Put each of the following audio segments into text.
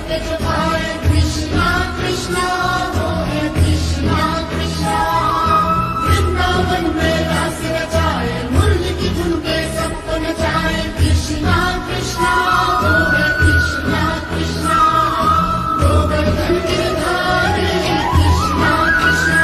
सत्य छुपाए। कृष्णा कृष्णा वो है कृष्णा कृष्णा, वृंदावन में रास रचाए, मुरली की धुन पे सबको नचाए। कृष्णा कृष्णा वो है कृष्णा कृष्णा, गोवर्धन गिरधारी कृष्णा कृष्णा,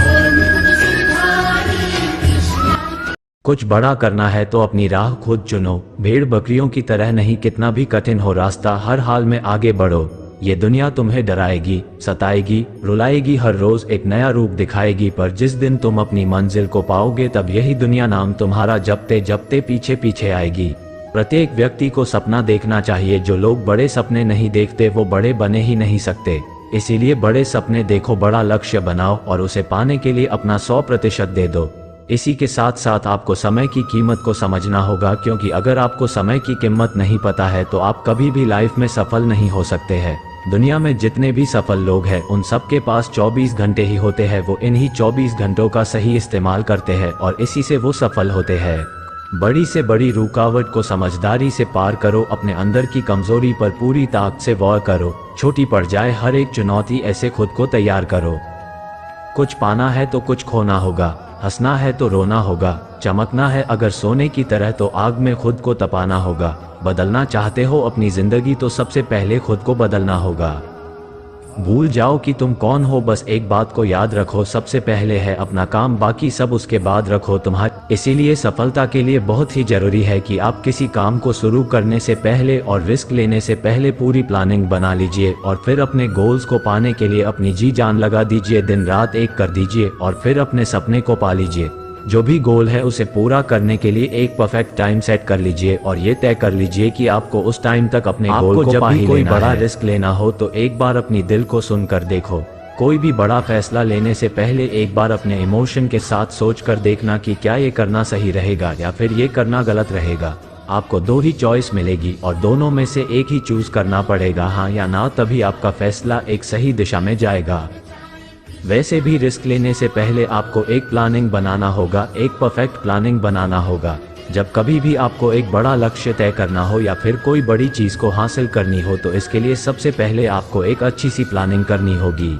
और मुकुट सिरधारी कृष्णा। कुछ बड़ा करना है तो अपनी राह खुद चुनो, भेड़ बकरियों की तरह नहीं, कितना भी कठिन हो रास्ता हर हाल में आगे बढ़ो। ये दुनिया तुम्हें डराएगी, सताएगी, रुलाएगी, हर रोज एक नया रूप दिखाएगी, पर जिस दिन तुम अपनी मंजिल को पाओगे तब यही दुनिया नाम तुम्हारा जपते जपते पीछे पीछे आएगी। प्रत्येक व्यक्ति को सपना देखना चाहिए, जो लोग बड़े सपने नहीं देखते वो बड़े बने ही नहीं सकते। इसीलिए बड़े सपने देखो, बड़ा लक्ष्य बनाओ और उसे पाने के लिए अपना 100% दे दो। इसी के साथ साथ आपको समय की कीमत को समझना होगा, क्योंकि अगर आपको समय की कीमत नहीं पता है तो आप कभी भी लाइफ में सफल नहीं हो सकते हैं। दुनिया में जितने भी सफल लोग हैं उन सबके पास 24 घंटे ही होते हैं, वो इन्हीं 24 घंटों का सही इस्तेमाल करते हैं और इसी से वो सफल होते हैं। बड़ी से बड़ी रुकावट को समझदारी से पार करो, अपने अंदर की कमजोरी पर पूरी ताकत से वार करो, छोटी पड़ जाए हर एक चुनौती ऐसे खुद को तैयार करो। कुछ पाना है तो कुछ खोना होगा, हंसना है तो रोना होगा, चमकना है अगर सोने की तरह तो आग में खुद को तपाना होगा। बदलना चाहते हो अपनी जिंदगी तो सबसे पहले खुद को बदलना होगा। भूल जाओ कि तुम कौन हो, बस एक बात को याद रखो, सबसे पहले है अपना काम, बाकी सब उसके बाद रखो तुम्हारा। इसीलिए सफलता के लिए बहुत ही जरूरी है कि आप किसी काम को शुरू करने से पहले और रिस्क लेने से पहले पूरी प्लानिंग बना लीजिए और फिर अपने गोल्स को पाने के लिए अपनी जी जान लगा दीजिए, दिन रात एक कर दीजिए और फिर अपने सपने को पा लीजिए। जो भी गोल है उसे पूरा करने के लिए एक परफेक्ट टाइम सेट कर लीजिए और ये तय कर लीजिए कि आपको उस टाइम तक अपने गोल को जब भी कोई बड़ा रिस्क लेना हो तो एक बार अपनी दिल को सुनकर देखो। कोई भी बड़ा फैसला लेने से पहले एक बार अपने इमोशन के साथ सोच कर देखना कि क्या ये करना सही रहेगा या फिर ये करना गलत रहेगा। आपको 2 ही चॉइस मिलेगी और दोनों में से एक ही चूज करना पड़ेगा, हाँ या ना, तभी आपका फैसला एक सही दिशा में जाएगा। वैसे भी रिस्क लेने से पहले आपको एक प्लानिंग बनाना होगा, एक परफेक्ट प्लानिंग बनाना होगा। जब कभी भी आपको एक बड़ा लक्ष्य तय करना हो या फिर कोई बड़ी चीज को हासिल करनी हो तो इसके लिए सबसे पहले आपको एक अच्छी सी प्लानिंग करनी होगी।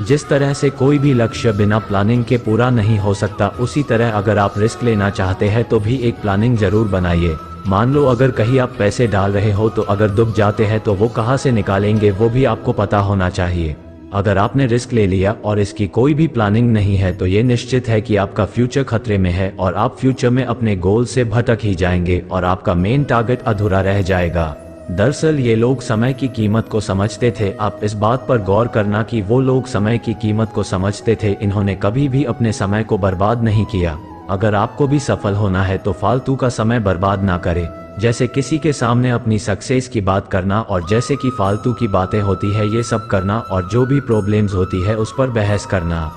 जिस तरह से कोई भी लक्ष्य बिना प्लानिंग के पूरा नहीं हो सकता, उसी तरह अगर आप रिस्क लेना चाहते हैं तो भी एक प्लानिंग जरूर बनाइए। मान लो अगर कहीं आप पैसे डाल रहे हो तो अगर डूब जाते हैं तो वो कहाँ से निकालेंगे वो भी आपको पता होना चाहिए। अगर आपने रिस्क ले लिया और इसकी कोई भी प्लानिंग नहीं है तो ये निश्चित है कि आपका फ्यूचर खतरे में है और आप फ्यूचर में अपने गोल से भटक ही जाएंगे और आपका मेन टारगेट अधूरा रह जाएगा। दरअसल ये लोग समय की कीमत को समझते थे। आप इस बात पर गौर करना कि वो लोग समय की कीमत को समझते थे, इन्होंने कभी भी अपने समय को बर्बाद नहीं किया। अगर आपको भी सफल होना है तो फालतू का समय बर्बाद ना करें, जैसे किसी के सामने अपनी सक्सेस की बात करना और जैसे कि फालतू की बातें होती है ये सब करना और जो भी प्रॉब्लम्स होती है उस पर बहस करना।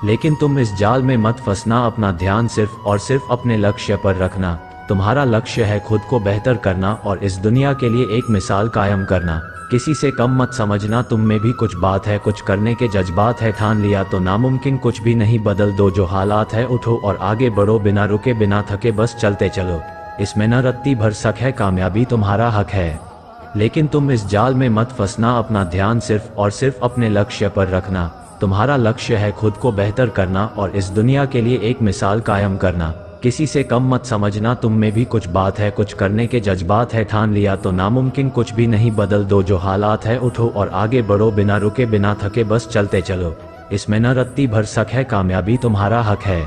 लेकिन तुम इस जाल में मत फंसना, अपना ध्यान सिर्फ और सिर्फ अपने लक्ष्य पर रखना। तुम्हारा लक्ष्य है खुद को बेहतर करना और इस दुनिया के लिए एक मिसाल कायम करना। किसी से कम मत समझना, तुम में भी कुछ बात है, कुछ करने के जज्बात है, ठान लिया तो नामुमकिन कुछ भी नहीं। बदल दो जो हालात है, उठो और आगे बढ़ो, बिना रुके बिना थके बस चलते चलो। इसमें न रत्ती भर शक है, कामयाबी तुम्हारा हक है। लेकिन तुम इस जाल में मत फंसना, अपना ध्यान सिर्फ और सिर्फ अपने लक्ष्य पर रखना। तुम्हारा लक्ष्य है खुद को बेहतर करना और इस दुनिया के लिए एक मिसाल कायम करना। किसी से कम मत समझना, तुम में भी कुछ बात है, कुछ करने के जज्बात है, ठान लिया तो नामुमकिन कुछ भी नहीं। बदल दो जो हालात है, उठो और आगे बढ़ो, बिना रुके बिना थके बस चलते चलो। इसमें न रत्ती भर शक है, कामयाबी तुम्हारा हक है।